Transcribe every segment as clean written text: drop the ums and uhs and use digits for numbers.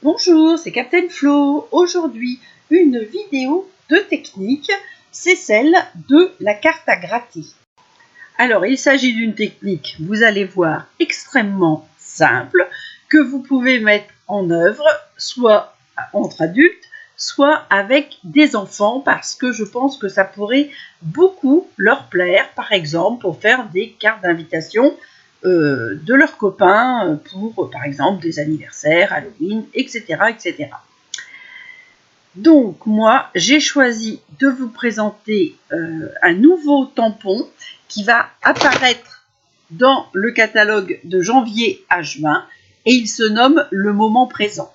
Bonjour, c'est Captain Flo. Aujourd'hui, une vidéo de technique, c'est celle de la carte à gratter. Alors, il s'agit d'une technique, vous allez voir, extrêmement simple, que vous pouvez mettre en œuvre, soit entre adultes, soit avec des enfants, parce que je pense que ça pourrait beaucoup leur plaire, par exemple, pour faire des cartes d'invitation de leurs copains pour, par exemple, des anniversaires, Halloween, etc., etc. Donc, moi, j'ai choisi de vous présenter un nouveau tampon qui va apparaître dans le catalogue de janvier à juin et il se nomme Le Moment Présent.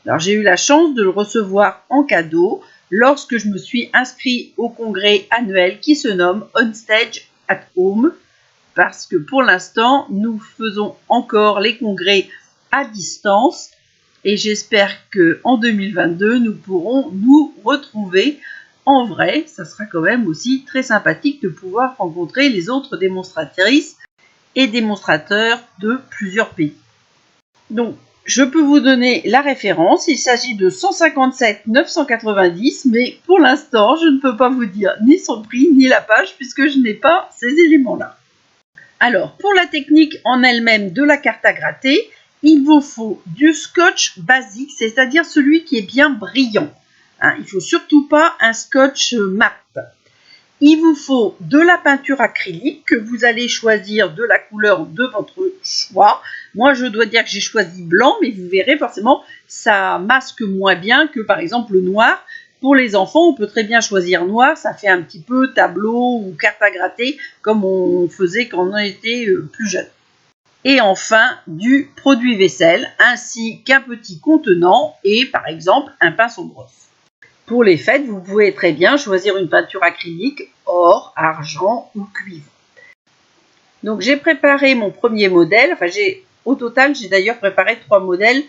Alors, j'ai eu la chance de le recevoir en cadeau lorsque je me suis inscrit au congrès annuel qui se nomme On Stage at Home, parce que pour l'instant, nous faisons encore les congrès à distance et j'espère qu'en 2022, nous pourrons nous retrouver en vrai. Ça sera quand même aussi très sympathique de pouvoir rencontrer les autres démonstratrices et démonstrateurs de plusieurs pays. Donc, je peux vous donner la référence, il s'agit de 157 990, mais pour l'instant, je ne peux pas vous dire ni son prix ni la page puisque je n'ai pas ces éléments-là. Alors, pour la technique en elle-même de la carte à gratter, il vous faut du scotch basique, c'est-à-dire celui qui est bien brillant. Il ne faut surtout pas un scotch mat. Il vous faut de la peinture acrylique que vous allez choisir de la couleur de votre choix. Moi, je dois dire que j'ai choisi blanc, mais vous verrez forcément, ça masque moins bien que par exemple le noir. Pour les enfants, on peut très bien choisir noir, ça fait un petit peu tableau ou carte à gratter, comme on faisait quand on était plus jeune. Et enfin, du produit vaisselle, ainsi qu'un petit contenant et par exemple un pinceau brosse. Pour les fêtes, vous pouvez très bien choisir une peinture acrylique or, argent ou cuivre. Donc j'ai préparé mon premier modèle, au total j'ai d'ailleurs préparé 3 modèles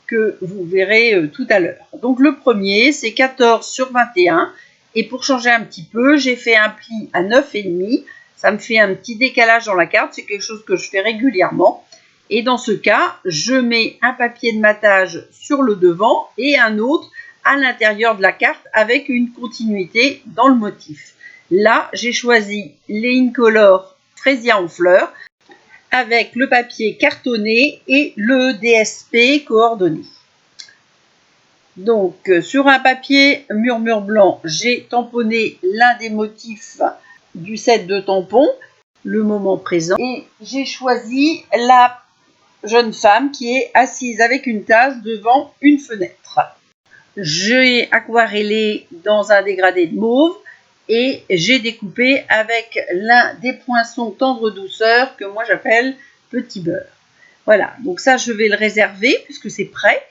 que vous verrez tout à l'heure. Donc le premier, c'est 14 sur 21 et pour changer un petit peu, j'ai fait un pli à 9,5. Ça me fait un petit décalage dans la carte, c'est quelque chose que je fais régulièrement. Et dans ce cas, je mets un papier de matage sur le devant et un autre à l'intérieur de la carte avec une continuité dans le motif. Là, j'ai choisi les Incolor Freesia en fleurs avec le papier cartonné et le DSP coordonné. Donc, sur un papier murmure blanc, j'ai tamponné l'un des motifs du set de tampons, le moment présent, et j'ai choisi la jeune femme qui est assise avec une tasse devant une fenêtre. J'ai aquarellé dans un dégradé de mauve et j'ai découpé avec l'un des poinçons tendre douceur que moi j'appelle petit beurre. Voilà, donc ça je vais le réserver puisque c'est prêt.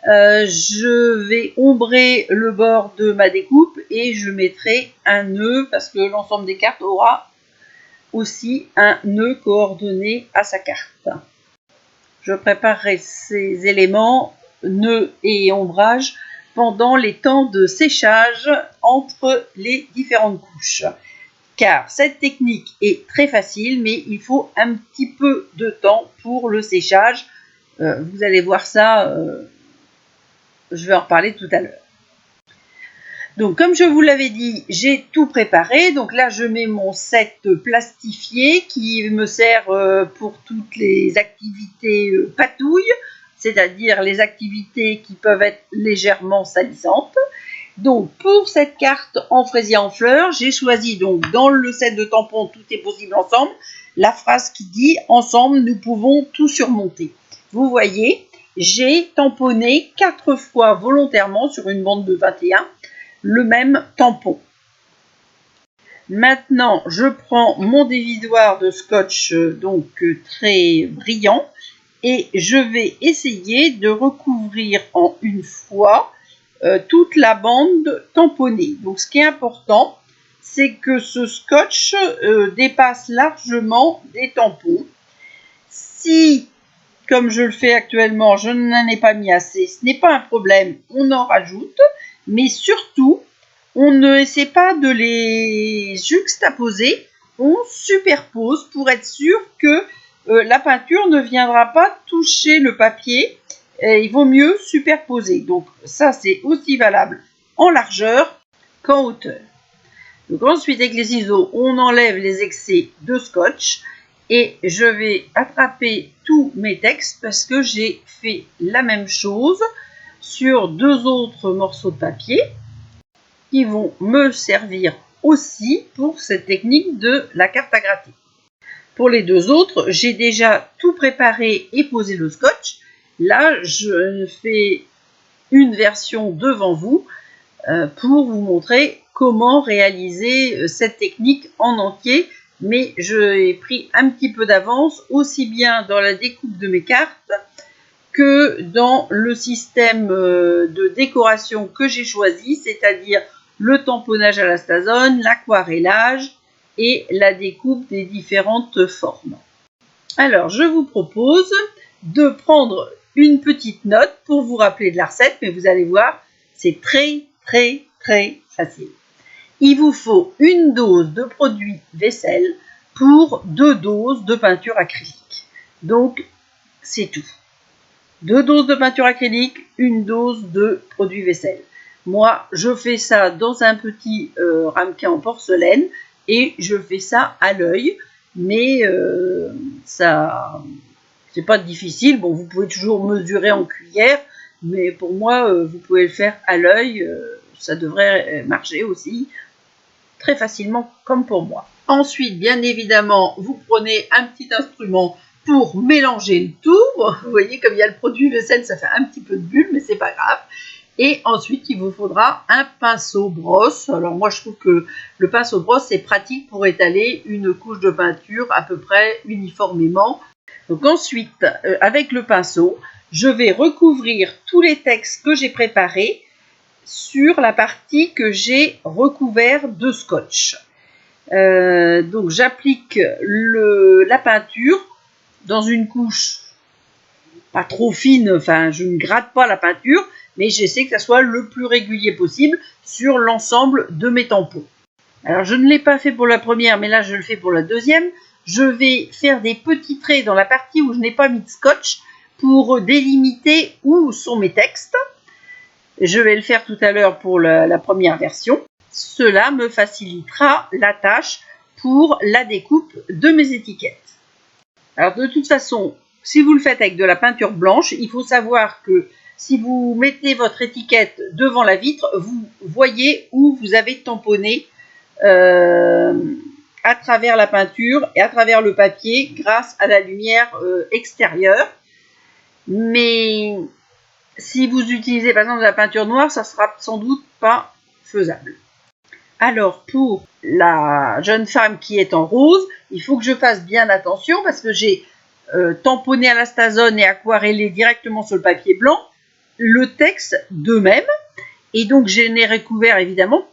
Je vais ombrer le bord de ma découpe et je mettrai un nœud parce que l'ensemble des cartes aura aussi un nœud coordonné à sa carte. Je préparerai ces éléments, nœuds et ombrage, pendant les temps de séchage entre les différentes couches. Car cette technique est très facile, mais il faut un petit peu de temps pour le séchage. Vous allez voir ça, je vais en reparler tout à l'heure. Donc, comme je vous l'avais dit, j'ai tout préparé. Donc là, je mets mon set plastifié qui me sert pour toutes les activités patouilles, c'est-à-dire les activités qui peuvent être légèrement salissantes. Donc, pour cette carte en fraisier en fleurs, j'ai choisi donc dans le set de tampons Tout est possible ensemble, la phrase qui dit « Ensemble, nous pouvons tout surmonter ». Vous voyez, j'ai tamponné 4 fois volontairement sur une bande de 21 le même tampon. Maintenant, je prends mon dévidoir de scotch très brillant et je vais essayer de recouvrir en une fois toute la bande tamponnée. Donc, ce qui est important, c'est que ce scotch dépasse largement des tampons. Si, comme je le fais actuellement, je n'en ai pas mis assez, ce n'est pas un problème, on en rajoute. Mais surtout, on ne essaie pas de les juxtaposer, on superpose pour être sûr que la peinture ne viendra pas toucher le papier Et il vaut mieux superposer. Donc ça, c'est aussi valable en largeur qu'en hauteur. Donc ensuite, avec les ciseaux, on enlève les excès de scotch et je vais attraper tous mes textes parce que j'ai fait la même chose sur 2 autres morceaux de papier qui vont me servir aussi pour cette technique de la carte à gratter. Pour les 2 autres, j'ai déjà tout préparé et posé le scotch. Là, je fais une version devant vous pour vous montrer comment réaliser cette technique en entier, mais j'ai pris un petit peu d'avance, aussi bien dans la découpe de mes cartes que dans le système de décoration que j'ai choisi, c'est-à-dire le tamponnage à la stazone, l'aquarellage et la découpe des différentes formes. Alors, je vous propose de prendre une petite note pour vous rappeler de la recette, mais vous allez voir, c'est très facile. Il vous faut une dose de produit vaisselle pour 2 doses de peinture acrylique. Donc, c'est tout. 2 doses de peinture acrylique, 1 dose de produit vaisselle. Moi, je fais ça dans un petit ramequin en porcelaine et je fais ça à l'œil, mais ça, c'est pas difficile. Bon, vous pouvez toujours mesurer en cuillère, mais pour moi, vous pouvez le faire à l'œil. Ça devrait marcher aussi très facilement comme pour moi. Ensuite, bien évidemment, vous prenez un petit instrument pour mélanger le tout. Vous voyez, comme il y a le produit vaisselle, ça fait un petit peu de bulle, mais c'est pas grave. Et ensuite, il vous faudra un pinceau brosse. Alors moi, je trouve que le pinceau brosse, c'est pratique pour étaler une couche de peinture à peu près uniformément. Donc ensuite, avec le pinceau, je vais recouvrir tous les textes que j'ai préparés sur la partie que j'ai recouvert de scotch. Donc j'applique la peinture dans une couche pas trop fine, enfin je ne gratte pas la peinture, mais j'essaie que ça soit le plus régulier possible sur l'ensemble de mes tampons. Alors je ne l'ai pas fait pour la première, mais là je le fais pour la deuxième. Je vais faire des petits traits dans la partie où je n'ai pas mis de scotch pour délimiter où sont mes textes. Je vais le faire tout à l'heure pour la première version. Cela me facilitera la tâche pour la découpe de mes étiquettes. Alors de toute façon, si vous le faites avec de la peinture blanche, il faut savoir que si vous mettez votre étiquette devant la vitre, vous voyez où vous avez tamponné à travers la peinture et à travers le papier grâce à la lumière extérieure. Mais si vous utilisez par exemple de la peinture noire, ça ne sera sans doute pas faisable. Alors pour la jeune femme qui est en rose, il faut que je fasse bien attention parce que j'ai tamponné à la stazone et aquarellé directement sur le papier blanc le texte de même. Et donc je n'ai recouvert évidemment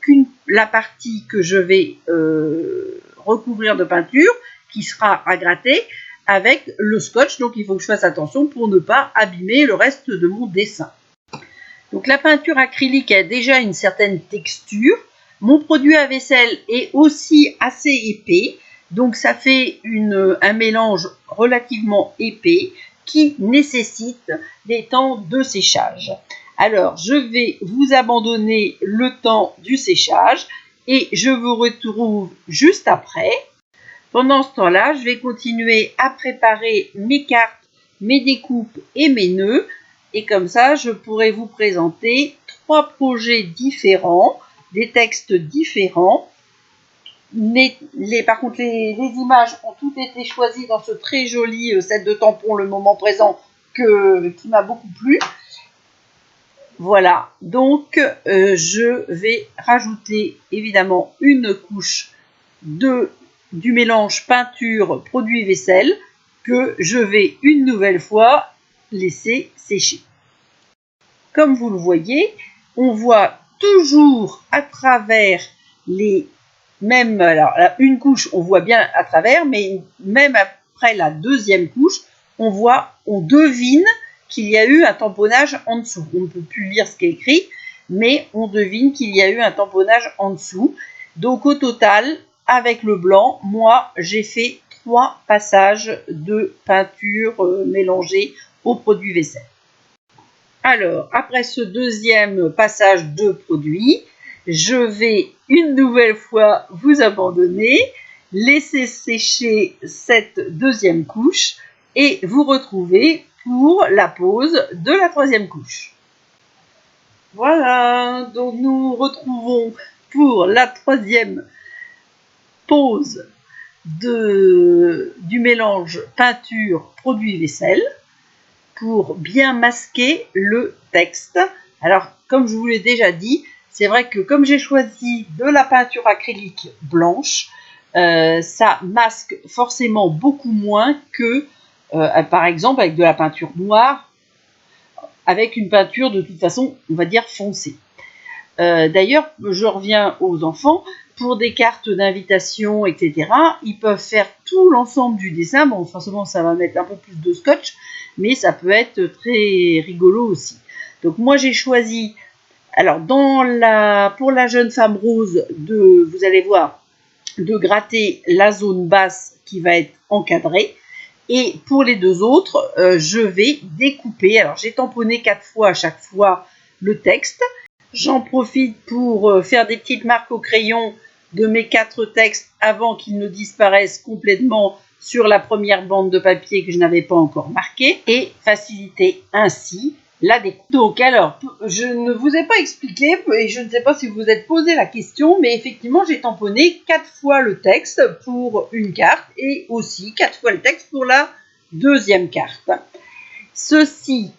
la partie que je vais recouvrir de peinture qui sera à gratter avec le scotch. Donc il faut que je fasse attention pour ne pas abîmer le reste de mon dessin. Donc la peinture acrylique a déjà une certaine texture. Mon produit à vaisselle est aussi assez épais. Donc ça fait un mélange relativement épais qui nécessite des temps de séchage. Alors, je vais vous abandonner le temps du séchage et je vous retrouve juste après. Pendant ce temps-là, je vais continuer à préparer mes cartes, mes découpes et mes nœuds. Et comme ça, je pourrai vous présenter 3 projets différents, des textes différents. Par contre, les images ont toutes été choisies dans ce très joli set de tampons, le moment présent, qui m'a beaucoup plu. Voilà, donc je vais rajouter évidemment une couche du mélange peinture produit vaisselle que je vais une nouvelle fois laisser sécher. Comme vous le voyez, on voit toujours à travers une couche, on voit bien à travers, mais même après la deuxième couche, on devine qu'il y a eu un tamponnage en dessous. On ne peut plus lire ce qui est écrit, mais on devine qu'il y a eu un tamponnage en dessous. Donc au total, avec le blanc, moi j'ai fait 3 passages de peinture mélangée au produit vaisselle. Alors, après ce deuxième passage de produit, je vais une nouvelle fois vous abandonner, laisser sécher cette deuxième couche et vous retrouver pour la pose de la troisième couche. Voilà, donc nous retrouvons pour la troisième pose du mélange peinture produit vaisselle pour bien masquer le texte. Alors, comme je vous l'ai déjà dit, c'est vrai que comme j'ai choisi de la peinture acrylique blanche, ça masque forcément beaucoup moins que, par exemple, avec de la peinture noire, avec une peinture de toute façon, on va dire foncée. D'ailleurs, je reviens aux enfants, pour des cartes d'invitation, etc., ils peuvent faire tout l'ensemble du dessin. Bon, forcément, ça va mettre un peu plus de scotch, mais ça peut être très rigolo aussi. Donc moi, j'ai choisi, alors pour la jeune femme rose, vous allez voir, de gratter la zone basse qui va être encadrée. Et pour les deux autres, je vais découper. Alors, j'ai tamponné 4 fois à chaque fois le texte. J'en profite pour faire des petites marques au crayon de mes 4 textes avant qu'ils ne disparaissent complètement sur la première bande de papier que je n'avais pas encore marquée et faciliter ainsi la découpe. Donc alors, je ne vous ai pas expliqué et je ne sais pas si vous vous êtes posé la question, mais effectivement j'ai tamponné 4 fois le texte pour une carte et aussi 4 fois le texte pour la deuxième carte. Ceci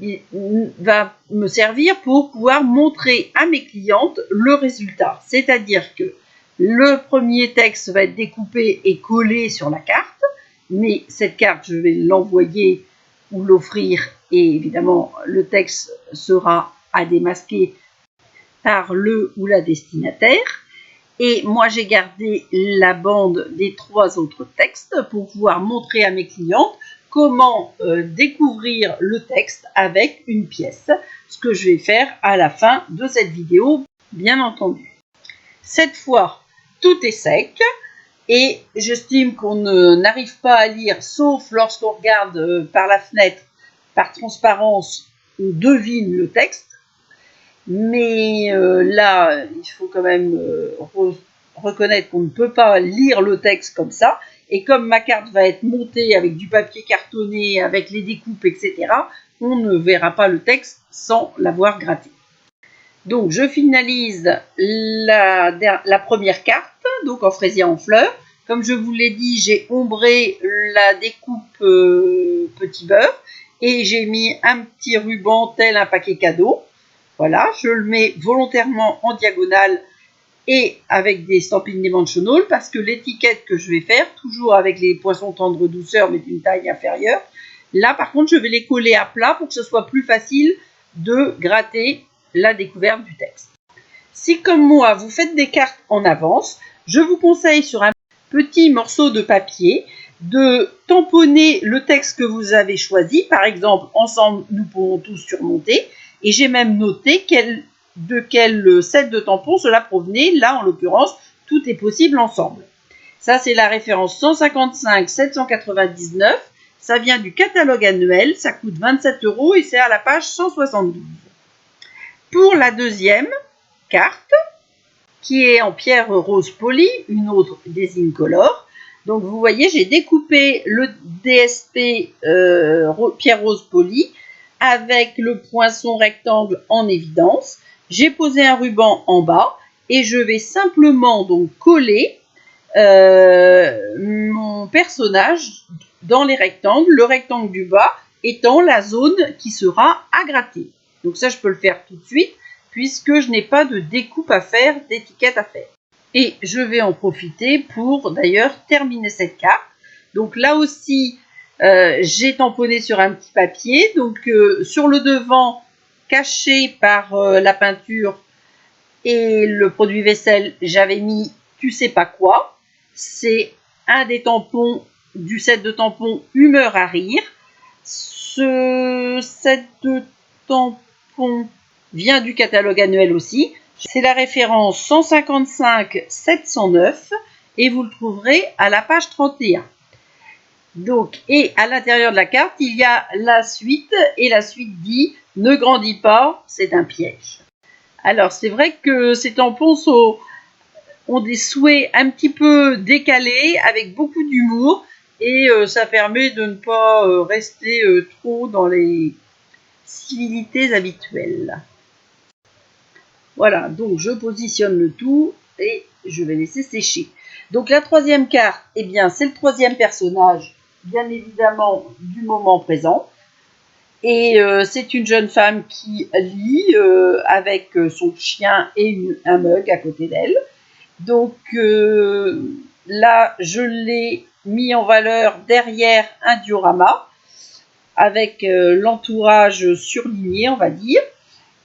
va me servir pour pouvoir montrer à mes clientes le résultat. C'est-à-dire que le premier texte va être découpé et collé sur la carte, mais cette carte, je vais l'envoyer ou l'offrir et évidemment, le texte sera à démasquer par le ou la destinataire. Et moi, j'ai gardé la bande des 3 autres textes pour pouvoir montrer à mes clientes comment découvrir le texte avec une pièce, ce que je vais faire à la fin de cette vidéo, bien entendu. Cette fois, tout est sec et j'estime qu'on n'arrive pas à lire, sauf lorsqu'on regarde par la fenêtre, par transparence, on devine le texte. Mais là, il faut quand même reconnaître qu'on ne peut pas lire le texte comme ça. Et comme ma carte va être montée avec du papier cartonné, avec les découpes, etc., on ne verra pas le texte sans l'avoir gratté. Donc, je finalise la première carte, donc en fraisier en fleurs. Comme je vous l'ai dit, j'ai ombré la découpe petit beurre et j'ai mis un petit ruban tel un paquet cadeau. Voilà, je le mets volontairement en diagonale et avec des stampines dimensional parce que l'étiquette que je vais faire, toujours avec les poissons tendre douceur mais d'une taille inférieure, là par contre je vais les coller à plat pour que ce soit plus facile de gratter la découverte du texte. Si comme moi vous faites des cartes en avance, je vous conseille sur un petit morceau de papier de tamponner le texte que vous avez choisi. Par exemple, ensemble nous pourrons tous surmonter. Et j'ai même noté de quel set de tampons cela provenait. Là, en l'occurrence, tout est possible ensemble. Ça, c'est la référence 155 799. Ça vient du catalogue annuel. Ça coûte 27 € et c'est à la page 172. Pour la deuxième carte, qui est en pierre rose polie, une autre des Incolor. Donc, vous voyez, j'ai découpé le DSP pierre rose polie avec le poinçon rectangle en évidence. J'ai posé un ruban en bas et je vais simplement donc coller mon personnage dans les rectangles, le rectangle du bas étant la zone qui sera à gratter. Donc ça, je peux le faire tout de suite puisque je n'ai pas de découpe à faire, d'étiquette à faire. Et je vais en profiter pour d'ailleurs terminer cette carte. Donc là aussi, j'ai tamponné sur un petit papier. Donc sur le devant, caché par la peinture et le produit vaisselle, j'avais mis tu sais pas quoi. C'est un des tampons du set de tampons Humeur à rire. Ce set de tampons vient du catalogue annuel aussi. C'est la référence 155 709 et vous le trouverez à la page 31. Donc, et à l'intérieur de la carte, il y a la suite, et la suite dit « Ne grandis pas, c'est un piège ». Alors, c'est vrai que ces tampons ont des souhaits un petit peu décalés, avec beaucoup d'humour, et ça permet de ne pas rester trop dans les civilités habituelles. Voilà, donc je positionne le tout et je vais laisser sécher. Donc la troisième carte, eh bien, c'est le troisième personnage, bien évidemment, du moment présent. Et c'est une jeune femme qui lit avec son chien et un mug à côté d'elle. Donc là, je l'ai mis en valeur derrière un diorama avec l'entourage surligné, on va dire.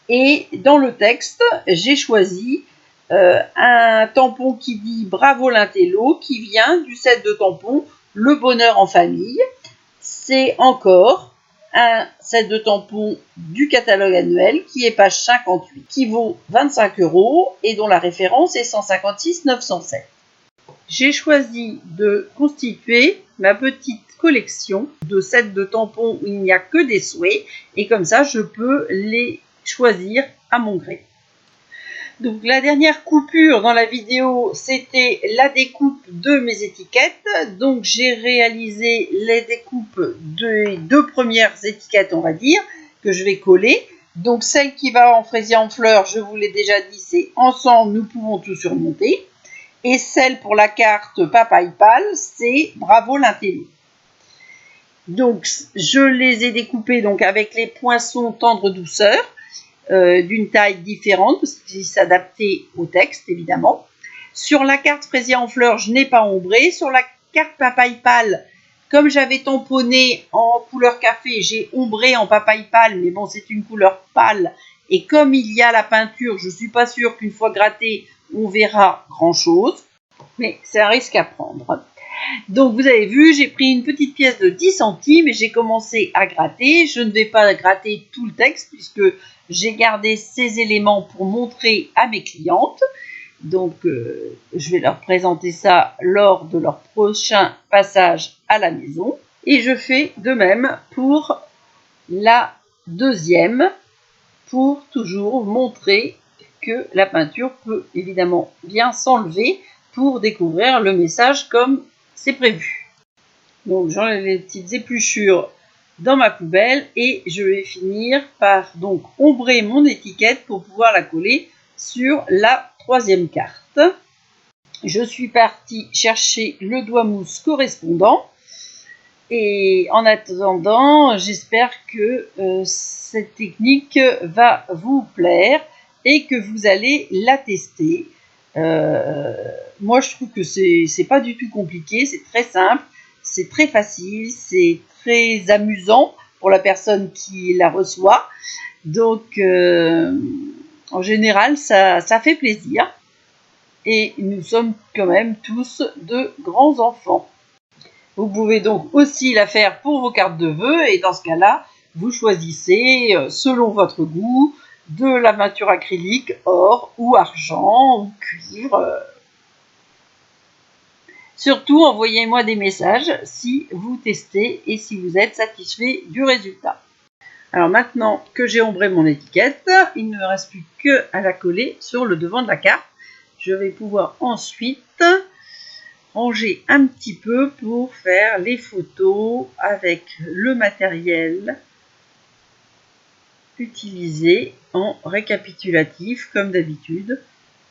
Et dans le texte, j'ai choisi un tampon qui dit « Bravo l'intello » qui vient du set de tampons « Le bonheur en famille ». C'est encore un set de tampons du catalogue annuel qui est page 58, qui vaut 25 € et dont la référence est 156 907. J'ai choisi de constituer ma petite collection de sets de tampons où il n'y a que des souhaits et comme ça je peux les choisir à mon gré. Donc la dernière coupure dans la vidéo, c'était la découpe de mes étiquettes. Donc j'ai réalisé les découpes des deux premières étiquettes, on va dire, que je vais coller. Donc celle qui va en fraisier en fleurs, je vous l'ai déjà dit, c'est « Ensemble, nous pouvons tout surmonter ». Et celle pour la carte Papaye Pâle, c'est « Bravo l'intello ». Donc je les ai découpées donc, avec les poinçons tendre douceur. D'une taille différente, parce qu'il s'adapter au texte, évidemment. Sur la carte fraisier en fleurs, je n'ai pas ombré. Sur la carte papaye pâle, comme j'avais tamponné en couleur café, j'ai ombré en papaye pâle, mais bon, c'est une couleur pâle. Et comme il y a la peinture, je ne suis pas sûre qu'une fois gratté, on verra grand-chose. Mais c'est un risque à prendre. Donc vous avez vu, j'ai pris une petite pièce de 10 centimes et j'ai commencé à gratter. Je ne vais pas gratter tout le texte puisque j'ai gardé ces éléments pour montrer à mes clientes. Donc je vais leur présenter ça lors de leur prochain passage à la maison. Et je fais de même pour la deuxième, pour toujours montrer que la peinture peut évidemment bien s'enlever pour découvrir le message comme c'est prévu. Donc j'enlève les petites épluchures dans ma poubelle et je vais finir par donc ombrer mon étiquette pour pouvoir la coller sur la troisième carte. Je suis partie chercher le doigt mousse correspondant et en attendant, j'espère que cette technique va vous plaire et que vous allez la tester. Moi, je trouve que c'est pas du tout compliqué, c'est très simple, c'est très facile, c'est très amusant pour la personne qui la reçoit. Donc, en général, ça fait plaisir. Et nous sommes quand même tous de grands enfants. Vous pouvez donc aussi la faire pour vos cartes de vœux et dans ce cas-là, vous choisissez selon votre goût de la peinture acrylique or ou argent ou cuivre. Surtout, envoyez-moi des messages si vous testez et si vous êtes satisfait du résultat. Alors maintenant que j'ai ombré mon étiquette, il ne me reste plus qu'à la coller sur le devant de la carte. Je vais pouvoir ensuite ranger un petit peu pour faire les photos avec le matériel utilisé en récapitulatif comme d'habitude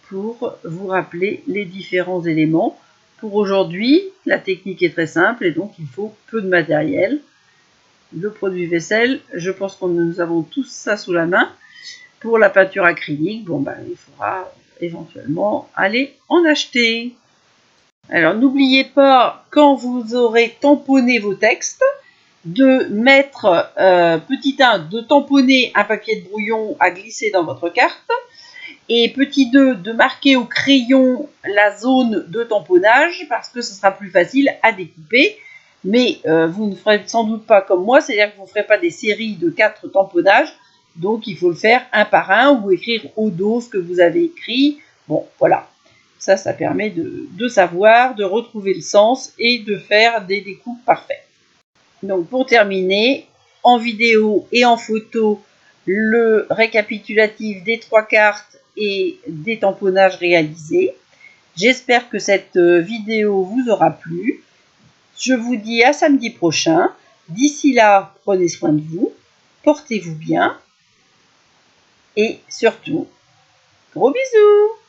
pour vous rappeler les différents éléments. Pour aujourd'hui, la technique est très simple et donc il faut peu de matériel. Le produit vaisselle, je pense que nous avons tous ça sous la main. Pour la peinture acrylique, bon ben, il faudra éventuellement aller en acheter. Alors n'oubliez pas, quand vous aurez tamponné vos textes, de mettre, petit 1, de tamponner un papier de brouillon à glisser dans votre carte, et petit 2, de marquer au crayon la zone de tamponnage, parce que ce sera plus facile à découper. Mais vous ne ferez sans doute pas comme moi, c'est-à-dire que vous ne ferez pas des séries de 4 tamponnages, donc il faut le faire un par un ou écrire au dos ce que vous avez écrit. Bon, voilà. Ça permet de savoir, de retrouver le sens et de faire des découpes parfaites. Donc pour terminer, en vidéo et en photo, le récapitulatif des 3 cartes et des tamponnages réalisés. J'espère que cette vidéo vous aura plu. Je vous dis à samedi prochain. D'ici là, prenez soin de vous, portez-vous bien et surtout, gros bisous!